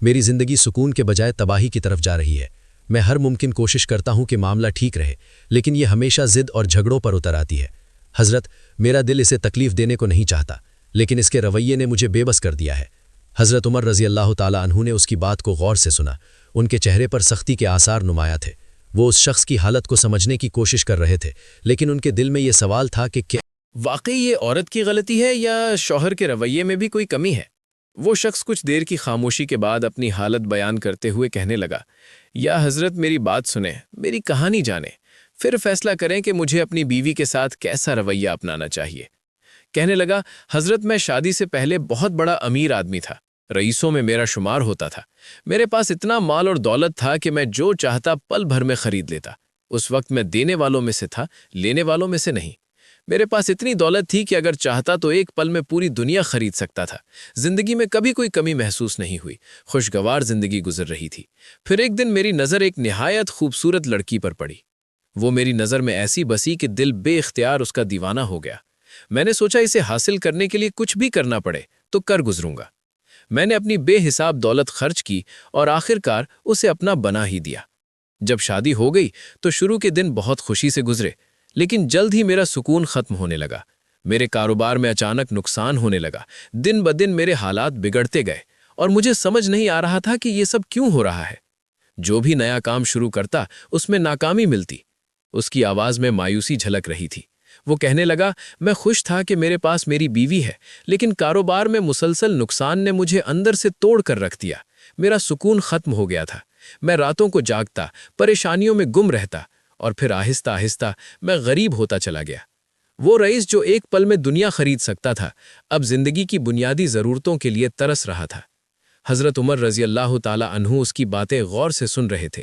میری زندگی سکون کے بجائے تباہی کی طرف جا رہی ہے۔ میں ہر ممکن کوشش کرتا ہوں کہ معاملہ ٹھیک رہے، لیکن یہ ہمیشہ ضد اور جھگڑوں پر اتر آتی ہے۔ حضرت، میرا دل اسے تکلیف دینے کو نہیں چاہتا، لیکن اس کے رویے نے مجھے بے بس کر دیا ہے۔ حضرت عمر رضی اللہ تعالیٰ عنہ نے اس کی بات کو غور سے سنا۔ ان کے چہرے پر سختی کے آثار نمایاں تھے۔ وہ اس شخص کی حالت کو سمجھنے کی کوشش کر رہے تھے، لیکن ان کے دل میں یہ سوال تھا کہ کیا واقعی یہ عورت کی غلطی ہے یا شوہر کے رویے میں بھی کوئی کمی ہے؟ وہ شخص کچھ دیر کی خاموشی کے بعد اپنی حالت بیان کرتے ہوئے کہنے لگا، یا حضرت میری بات سنیں، میری کہانی جانیں، پھر فیصلہ کریں کہ مجھے اپنی بیوی کے ساتھ کیسا رویہ اپنانا چاہیے۔ کہنے لگا، حضرت میں شادی سے پہلے بہت بڑا امیر آدمی تھا، رئیسوں میں میرا شمار ہوتا تھا، میرے پاس اتنا مال اور دولت تھا کہ میں جو چاہتا پل بھر میں خرید لیتا۔ اس وقت میں دینے والوں میں سے تھا، لینے والوں میں سے نہیں۔ میرے پاس اتنی دولت تھی کہ اگر چاہتا تو ایک پل میں پوری دنیا خرید سکتا تھا۔ زندگی میں کبھی کوئی کمی محسوس نہیں ہوئی، خوشگوار زندگی گزر رہی تھی۔ پھر ایک دن میری نظر ایک نہایت خوبصورت لڑکی پر پڑی۔ وہ میری نظر میں ایسی بسی کہ دل بے اختیار اس کا دیوانہ ہو گیا۔ میں نے سوچا اسے حاصل کرنے کے لیے کچھ بھی کرنا پڑے تو کر گزروں گا۔ میں نے اپنی بے حساب دولت خرچ کی اور آخر کار اسے اپنا بنا ہی دیا۔ جب شادی ہو گئی تو شروع کے دن بہت خوشی سے گزرے، لیکن جلد ہی میرا سکون ختم ہونے لگا۔ میرے کاروبار میں اچانک نقصان ہونے لگا، دن بدن میرے حالات بگڑتے گئے اور مجھے سمجھ نہیں آ رہا تھا کہ یہ سب کیوں ہو رہا ہے۔ جو بھی نیا کام شروع کرتا اس میں ناکامی ملتی۔ اس کی آواز میں مایوسی جھلک رہی تھی۔ وہ کہنے لگا، میں خوش تھا کہ میرے پاس میری بیوی ہے، لیکن کاروبار میں مسلسل نقصان نے مجھے اندر سے توڑ کر رکھ دیا۔ میرا سکون ختم ہو گیا تھا۔ میں راتوں کو جاگتا، پریشانیوں میں گم رہتا، اور پھر آہستہ آہستہ میں غریب ہوتا چلا گیا۔ وہ رئیس جو ایک پل میں دنیا خرید سکتا تھا، اب زندگی کی بنیادی ضرورتوں کے لیے ترس رہا تھا۔ حضرت عمر رضی اللہ تعالیٰ عنہ اس کی باتیں غور سے سن رہے تھے،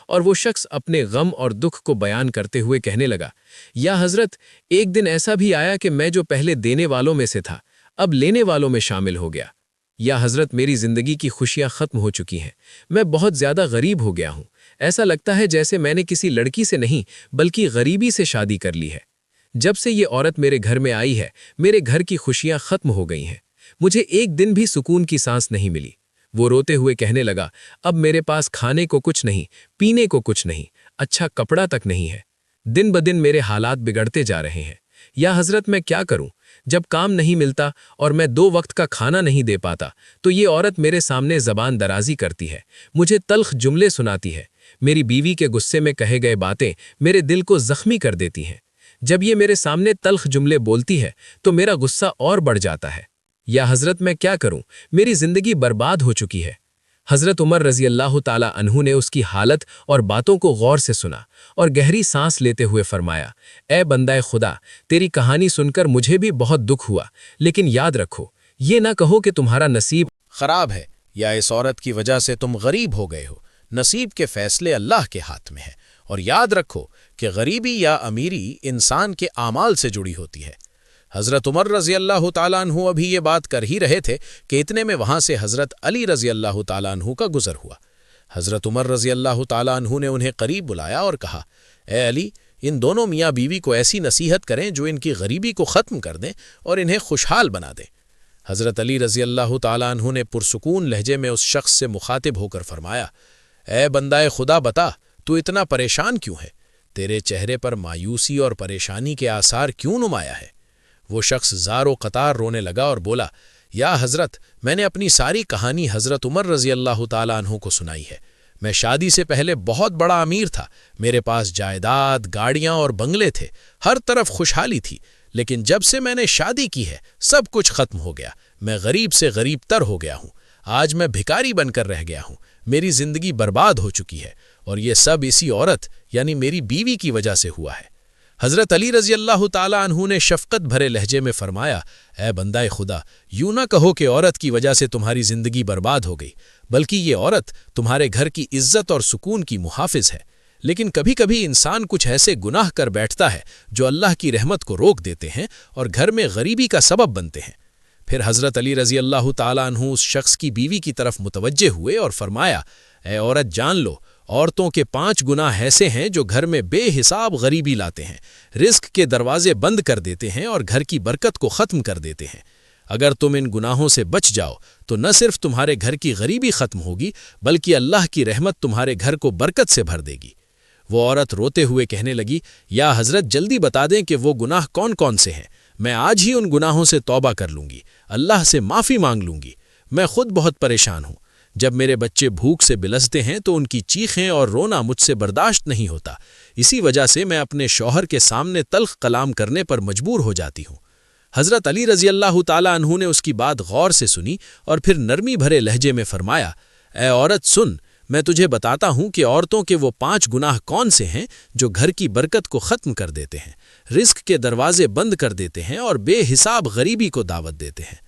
اور وہ شخص اپنے غم اور دکھ کو بیان کرتے ہوئے کہنے لگا، یا حضرت، ایک دن ایسا بھی آیا کہ میں جو پہلے دینے والوں میں سے تھا، اب لینے والوں میں شامل ہو گیا۔ یا حضرت، میری زندگی کی خوشیاں ختم ہو چکی ہیں، میں بہت زیادہ غریب ہو گیا ہوں۔ ایسا لگتا ہے جیسے میں نے کسی لڑکی سے نہیں بلکہ غریبی سے شادی کر لی ہے۔ جب سے یہ عورت میرے گھر میں آئی ہے، میرے گھر کی خوشیاں ختم ہو گئی ہیں۔ مجھے ایک دن بھی سکون کی سانس نہیں ملی۔ وہ روتے ہوئے کہنے لگا، اب میرے پاس کھانے کو کچھ نہیں، پینے کو کچھ نہیں، اچھا کپڑا تک نہیں ہے۔ دن بدن میرے حالات بگڑتے جا رہے ہیں۔ یا حضرت، میں کیا کروں؟ جب کام نہیں ملتا اور میں 2 وقت کا کھانا نہیں دے پاتا تو یہ عورت میرے سامنے زبان درازی کرتی ہے، مجھے تلخ جملے سناتی ہے۔ میری بیوی کے غصے میں کہے گئے باتیں میرے دل کو زخمی کر دیتی ہیں۔ جب یہ میرے سامنے تلخ جملے بولتی ہے تو میرا غصہ اور بڑھ جاتا ہے۔ یا حضرت، میں کیا کروں؟ میری زندگی برباد ہو چکی ہے۔ حضرت عمر رضی اللہ تعالیٰ عنہ نے اس کی حالت اور باتوں کو غور سے سنا اور گہری سانس لیتے ہوئے فرمایا، اے بندہ خدا، تیری کہانی سن کر مجھے بھی بہت دکھ ہوا، لیکن یاد رکھو، یہ نہ کہو کہ تمہارا نصیب خراب ہے یا اس عورت کی وجہ سے تم غریب ہو گئے ہو۔ نصیب کے فیصلے اللہ کے ہاتھ میں ہیں، اور یاد رکھو کہ غریبی یا امیری انسان کے اعمال سے جڑی ہوتی ہے۔ حضرت عمر رضی اللہ تعالیٰ عنہ ابھی یہ بات کر ہی رہے تھے کہ اتنے میں وہاں سے حضرت علی رضی اللہ تعالیٰ عنہ کا گزر ہوا۔ حضرت عمر رضی اللہ تعالیٰ عنہ نے انہیں قریب بلایا اور کہا، اے علی، ان دونوں میاں بیوی کو ایسی نصیحت کریں جو ان کی غریبی کو ختم کر دیں اور انہیں خوشحال بنا دیں۔ حضرت علی رضی اللہ تعالیٰ عنہ نے پرسکون لہجے میں اس شخص سے مخاطب ہو کر فرمایا، اے بندہ خدا، بتا تو اتنا پریشان کیوں ہے؟ تیرے چہرے پر مایوسی اور پریشانی کے آثار کیوں نمایاں ہے؟ وہ شخص زار و قطار رونے لگا اور بولا، یا حضرت، میں نے اپنی ساری کہانی حضرت عمر رضی اللہ تعالیٰ عنہ کو سنائی ہے۔ میں شادی سے پہلے بہت بڑا امیر تھا، میرے پاس جائیداد، گاڑیاں اور بنگلے تھے، ہر طرف خوشحالی تھی، لیکن جب سے میں نے شادی کی ہے سب کچھ ختم ہو گیا۔ میں غریب سے غریب تر ہو گیا ہوں، آج میں بھکاری بن کر رہ گیا ہوں، میری زندگی برباد ہو چکی ہے، اور یہ سب اسی عورت یعنی میری بیوی کی وجہ سے ہوا ہے۔ حضرت علی رضی اللہ تعالیٰ عنہ نے شفقت بھرے لہجے میں فرمایا، اے بندہ خدا، یوں نہ کہو کہ عورت کی وجہ سے تمہاری زندگی برباد ہو گئی، بلکہ یہ عورت تمہارے گھر کی عزت اور سکون کی محافظ ہے۔ لیکن کبھی کبھی انسان کچھ ایسے گناہ کر بیٹھتا ہے جو اللہ کی رحمت کو روک دیتے ہیں اور گھر میں غریبی کا سبب بنتے ہیں۔ پھر حضرت علی رضی اللہ تعالیٰ عنہ اس شخص کی بیوی کی طرف متوجہ ہوئے اور فرمایا، اے عورت، جان لو، عورتوں کے 5 گناہ ایسے ہیں جو گھر میں بے حساب غریبی لاتے ہیں، رزق کے دروازے بند کر دیتے ہیں اور گھر کی برکت کو ختم کر دیتے ہیں۔ اگر تم ان گناہوں سے بچ جاؤ تو نہ صرف تمہارے گھر کی غریبی ختم ہوگی بلکہ اللہ کی رحمت تمہارے گھر کو برکت سے بھر دے گی۔ وہ عورت روتے ہوئے کہنے لگی، یا حضرت جلدی بتا دیں کہ وہ گناہ کون کون سے ہیں، میں آج ہی ان گناہوں سے توبہ کر لوں گی، اللہ سے معافی مانگ لوں گی۔ میں خود بہت پریشان ہوں، جب میرے بچے بھوک سے بلستے ہیں تو ان کی چیخیں اور رونا مجھ سے برداشت نہیں ہوتا، اسی وجہ سے میں اپنے شوہر کے سامنے تلخ کلام کرنے پر مجبور ہو جاتی ہوں۔ حضرت علی رضی اللہ تعالیٰ عنہ نے اس کی بات غور سے سنی اور پھر نرمی بھرے لہجے میں فرمایا، اے عورت سن، میں تجھے بتاتا ہوں کہ عورتوں کے وہ 5 گناہ کون سے ہیں جو گھر کی برکت کو ختم کر دیتے ہیں، رزق کے دروازے بند کر دیتے ہیں اور بے حساب غریبی کو دعوت دیتے ہیں۔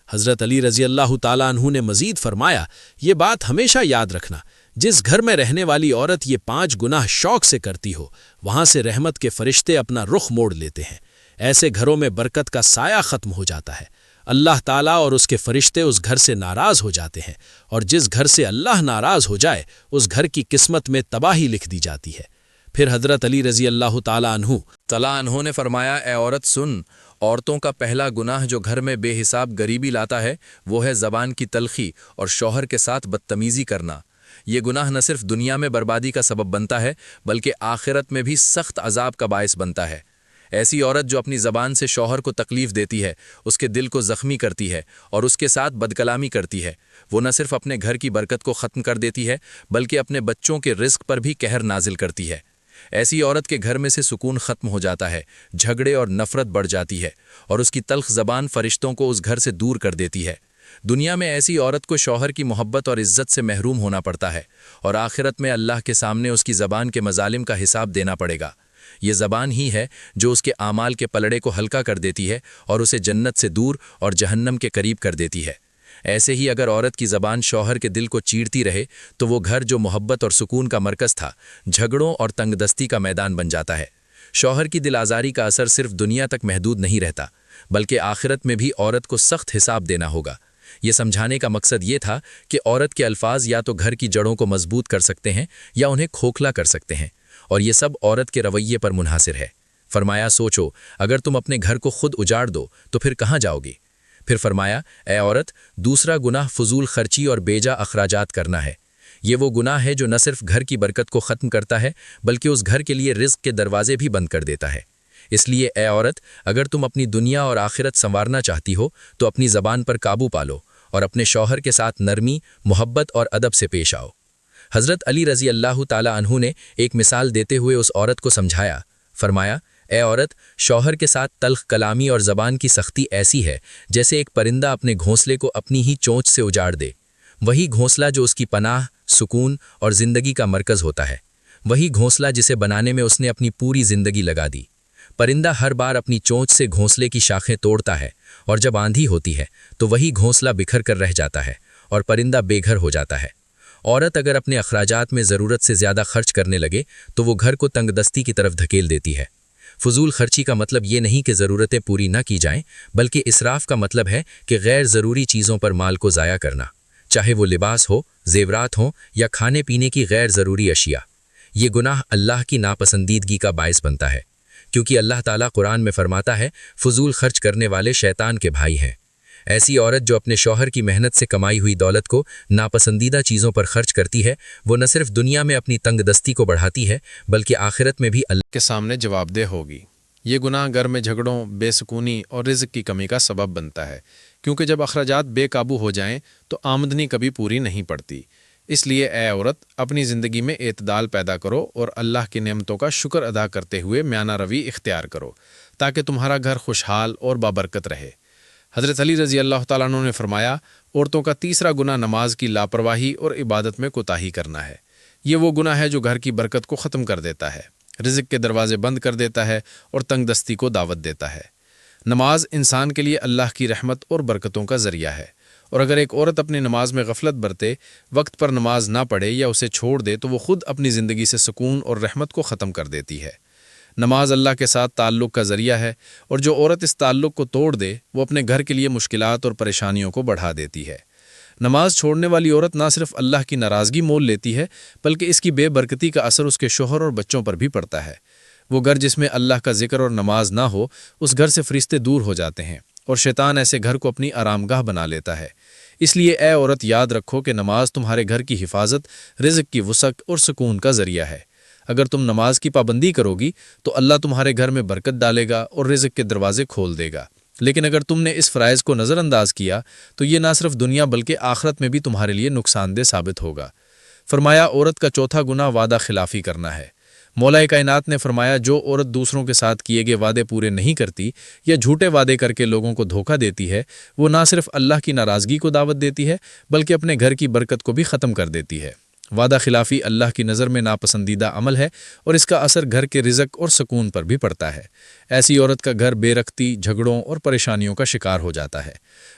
حضرت علی رضی اللہ تعالیٰ عنہ نے مزید فرمایا، یہ بات ہمیشہ یاد رکھنا، جس گھر میں رہنے والی عورت یہ 5 گناہ شوق سے کرتی ہو، وہاں سے رحمت کے فرشتے اپنا رخ موڑ لیتے ہیں، ایسے گھروں میں برکت کا سایہ ختم ہو جاتا ہے، اللہ تعالیٰ اور اس کے فرشتے اس گھر سے ناراض ہو جاتے ہیں، اور جس گھر سے اللہ ناراض ہو جائے اس گھر کی قسمت میں تباہی لکھ دی جاتی ہے۔ پھر حضرت علی رضی اللہ تعالیٰ عنہ نے فرمایا، اے عورت سن، عورتوں کا پہلا گناہ جو گھر میں بے حساب غریبی لاتا ہے وہ ہے زبان کی تلخی اور شوہر کے ساتھ بدتمیزی کرنا۔ یہ گناہ نہ صرف دنیا میں بربادی کا سبب بنتا ہے بلکہ آخرت میں بھی سخت عذاب کا باعث بنتا ہے۔ ایسی عورت جو اپنی زبان سے شوہر کو تکلیف دیتی ہے، اس کے دل کو زخمی کرتی ہے اور اس کے ساتھ بدکلامی کرتی ہے، وہ نہ صرف اپنے گھر کی برکت کو ختم کر دیتی ہے بلکہ اپنے بچوں کے رزق پر بھی قہر نازل کرتی ہے۔ ایسی عورت کے گھر میں سے سکون ختم ہو جاتا ہے، جھگڑے اور نفرت بڑھ جاتی ہے اور اس کی تلخ زبان فرشتوں کو اس گھر سے دور کر دیتی ہے۔ دنیا میں ایسی عورت کو شوہر کی محبت اور عزت سے محروم ہونا پڑتا ہے اور آخرت میں اللہ کے سامنے اس کی زبان کے مظالم کا حساب دینا پڑے گا۔ یہ زبان ہی ہے جو اس کے اعمال کے پلڑے کو ہلکا کر دیتی ہے اور اسے جنت سے دور اور جہنم کے قریب کر دیتی ہے۔ ایسے ہی اگر عورت کی زبان شوہر کے دل کو چیرتی رہے تو وہ گھر جو محبت اور سکون کا مرکز تھا، جھگڑوں اور تنگ دستی کا میدان بن جاتا ہے۔ شوہر کی دل آزاری کا اثر صرف دنیا تک محدود نہیں رہتا بلکہ آخرت میں بھی عورت کو سخت حساب دینا ہوگا۔ یہ سمجھانے کا مقصد یہ تھا کہ عورت کے الفاظ یا تو گھر کی جڑوں کو مضبوط کر سکتے ہیں یا انہیں کھوکھلا کر سکتے ہیں، اور یہ سب عورت کے رویے پر منحصر ہے۔ فرمایا، سوچو، اگر تم اپنے گھر کو خود اجاڑ دو تو پھر کہاں جاؤ گی؟ پھر فرمایا، اے عورت، دوسرا گناہ فضول خرچی اور بیجا اخراجات کرنا ہے۔ یہ وہ گناہ ہے جو نہ صرف گھر کی برکت کو ختم کرتا ہے بلکہ اس گھر کے لیے رزق کے دروازے بھی بند کر دیتا ہے۔ اس لیے اے عورت، اگر تم اپنی دنیا اور آخرت سنوارنا چاہتی ہو تو اپنی زبان پر قابو پالو اور اپنے شوہر کے ساتھ نرمی، محبت اور ادب سے پیش آؤ۔ حضرت علی رضی اللہ تعالیٰ عنہ نے ایک مثال دیتے ہوئے اس عورت کو سمجھایا۔ فرمایا، اے عورت، شوہر کے ساتھ تلخ کلامی اور زبان کی سختی ایسی ہے جیسے ایک پرندہ اپنے گھونسلے کو اپنی ہی چونچ سے اجاڑ دے۔ وہی گھونسلہ جو اس کی پناہ، سکون اور زندگی کا مرکز ہوتا ہے، وہی گھونسلہ جسے بنانے میں اس نے اپنی پوری زندگی لگا دی۔ پرندہ ہر بار اپنی چونچ سے گھونسلے کی شاخیں توڑتا ہے اور جب آندھی ہوتی ہے تو وہی گھونسلہ بکھر کر رہ جاتا ہے اور پرندہ بے گھر ہو جاتا ہے۔ عورت اگر اپنے اخراجات میں ضرورت سے زیادہ خرچ کرنے لگے تو وہ گھر کو تنگ دستی کی طرف دھکیل دیتی ہے۔ فضول خرچی کا مطلب یہ نہیں کہ ضرورتیں پوری نہ کی جائیں بلکہ اسراف کا مطلب ہے کہ غیر ضروری چیزوں پر مال کو ضائع کرنا، چاہے وہ لباس ہو، زیورات ہوں یا کھانے پینے کی غیر ضروری اشیاء۔ یہ گناہ اللہ کی ناپسندیدگی کا باعث بنتا ہے، کیونکہ اللہ تعالیٰ قرآن میں فرماتا ہے، فضول خرچ کرنے والے شیطان کے بھائی ہیں۔ ایسی عورت جو اپنے شوہر کی محنت سے کمائی ہوئی دولت کو ناپسندیدہ چیزوں پر خرچ کرتی ہے، وہ نہ صرف دنیا میں اپنی تنگ دستی کو بڑھاتی ہے بلکہ آخرت میں بھی اللہ کے سامنے جواب دہ ہوگی۔ یہ گناہ گھر میں جھگڑوں، بے سکونی اور رزق کی کمی کا سبب بنتا ہے، کیونکہ جب اخراجات بے قابو ہو جائیں تو آمدنی کبھی پوری نہیں پڑتی۔ اس لیے اے عورت، اپنی زندگی میں اعتدال پیدا کرو اور اللہ کی نعمتوں کا شکر ادا کرتے ہوئے میانہ روی اختیار کرو تاکہ تمہارا گھر خوشحال اور بابرکت رہے۔ حضرت علی رضی اللہ تعالیٰ عنہ نے فرمایا، عورتوں کا تیسرا گناہ نماز کی لاپرواہی اور عبادت میں کوتاہی کرنا ہے۔ یہ وہ گناہ ہے جو گھر کی برکت کو ختم کر دیتا ہے، رزق کے دروازے بند کر دیتا ہے اور تنگ دستی کو دعوت دیتا ہے۔ نماز انسان کے لیے اللہ کی رحمت اور برکتوں کا ذریعہ ہے، اور اگر ایک عورت اپنی نماز میں غفلت برتے، وقت پر نماز نہ پڑھے یا اسے چھوڑ دے تو وہ خود اپنی زندگی سے سکون اور رحمت کو ختم کر دیتی ہے۔ نماز اللہ کے ساتھ تعلق کا ذریعہ ہے، اور جو عورت اس تعلق کو توڑ دے وہ اپنے گھر کے لیے مشکلات اور پریشانیوں کو بڑھا دیتی ہے۔ نماز چھوڑنے والی عورت نہ صرف اللہ کی ناراضگی مول لیتی ہے بلکہ اس کی بے برکتی کا اثر اس کے شوہر اور بچوں پر بھی پڑتا ہے۔ وہ گھر جس میں اللہ کا ذکر اور نماز نہ ہو، اس گھر سے فرشتے دور ہو جاتے ہیں اور شیطان ایسے گھر کو اپنی آرام گاہ بنا لیتا ہے۔ اس لیے اے عورت یاد رکھو کہ نماز تمہارے گھر کی حفاظت، رزق کی وسعت اور سکون کا ذریعہ ہے۔ اگر تم نماز کی پابندی کرو گی تو اللہ تمہارے گھر میں برکت ڈالے گا اور رزق کے دروازے کھول دے گا، لیکن اگر تم نے اس فرائض کو نظر انداز کیا تو یہ نہ صرف دنیا بلکہ آخرت میں بھی تمہارے لیے نقصان دہ ثابت ہوگا۔ فرمایا عورت کا چوتھا گناہ وعدہ خلافی کرنا ہے۔ مولا کائنات نے فرمایا جو عورت دوسروں کے ساتھ کیے گئے وعدے پورے نہیں کرتی یا جھوٹے وعدے کر کے لوگوں کو دھوکہ دیتی ہے، وہ نہ صرف اللہ کی ناراضگی کو دعوت دیتی ہے بلکہ اپنے گھر کی برکت کو بھی ختم کر دیتی ہے۔ وعدہ خلافی اللہ کی نظر میں ناپسندیدہ عمل ہے اور اس کا اثر گھر کے رزق اور سکون پر بھی پڑتا ہے۔ ایسی عورت کا گھر بے رختی، جھگڑوں اور پریشانیوں کا شکار ہو جاتا ہے۔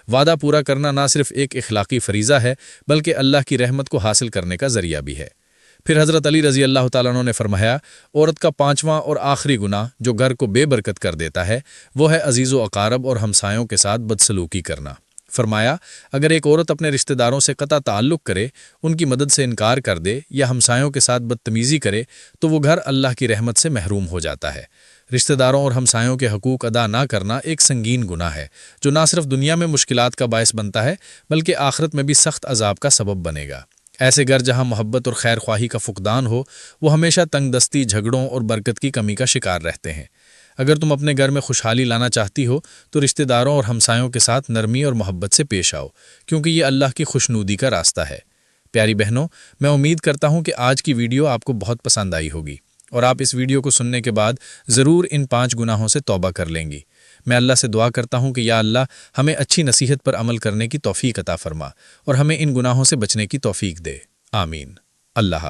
وعدہ پورا کرنا نہ صرف ایک اخلاقی فریضہ ہے بلکہ اللہ کی رحمت کو حاصل کرنے کا ذریعہ بھی ہے۔ پھر حضرت علی رضی اللہ تعالیٰ عنہ نے فرمایا عورت کا پانچواں اور آخری گناہ جو گھر کو بے برکت کر دیتا ہے وہ ہے عزیز و اقارب اور ہمسایوں کے ساتھ بدسلوکی کرنا۔ فرمایا اگر ایک عورت اپنے رشتہ داروں سے قطع تعلق کرے، ان کی مدد سے انکار کر دے یا ہمسایوں کے ساتھ بدتمیزی کرے تو وہ گھر اللہ کی رحمت سے محروم ہو جاتا ہے۔ رشتہ داروں اور ہمسایوں کے حقوق ادا نہ کرنا ایک سنگین گناہ ہے جو نہ صرف دنیا میں مشکلات کا باعث بنتا ہے بلکہ آخرت میں بھی سخت عذاب کا سبب بنے گا۔ ایسے گھر جہاں محبت اور خیر خواہی کا فقدان ہو وہ ہمیشہ تنگ دستی، جھگڑوں اور برکت کی کمی کا شکار رہتے ہیں۔ اگر تم اپنے گھر میں خوشحالی لانا چاہتی ہو تو رشتہ داروں اور ہمسایوں کے ساتھ نرمی اور محبت سے پیش آؤ، کیونکہ یہ اللہ کی خوشنودی کا راستہ ہے۔ پیاری بہنوں، میں امید کرتا ہوں کہ آج کی ویڈیو آپ کو بہت پسند آئی ہوگی اور آپ اس ویڈیو کو سننے کے بعد ضرور ان 5 گناہوں سے توبہ کر لیں گی۔ میں اللہ سے دعا کرتا ہوں کہ یا اللہ ہمیں اچھی نصیحت پر عمل کرنے کی توفیق عطا فرما اور ہمیں ان گناہوں سے بچنے کی توفیق دے۔ آمین۔ اللہ حافظ۔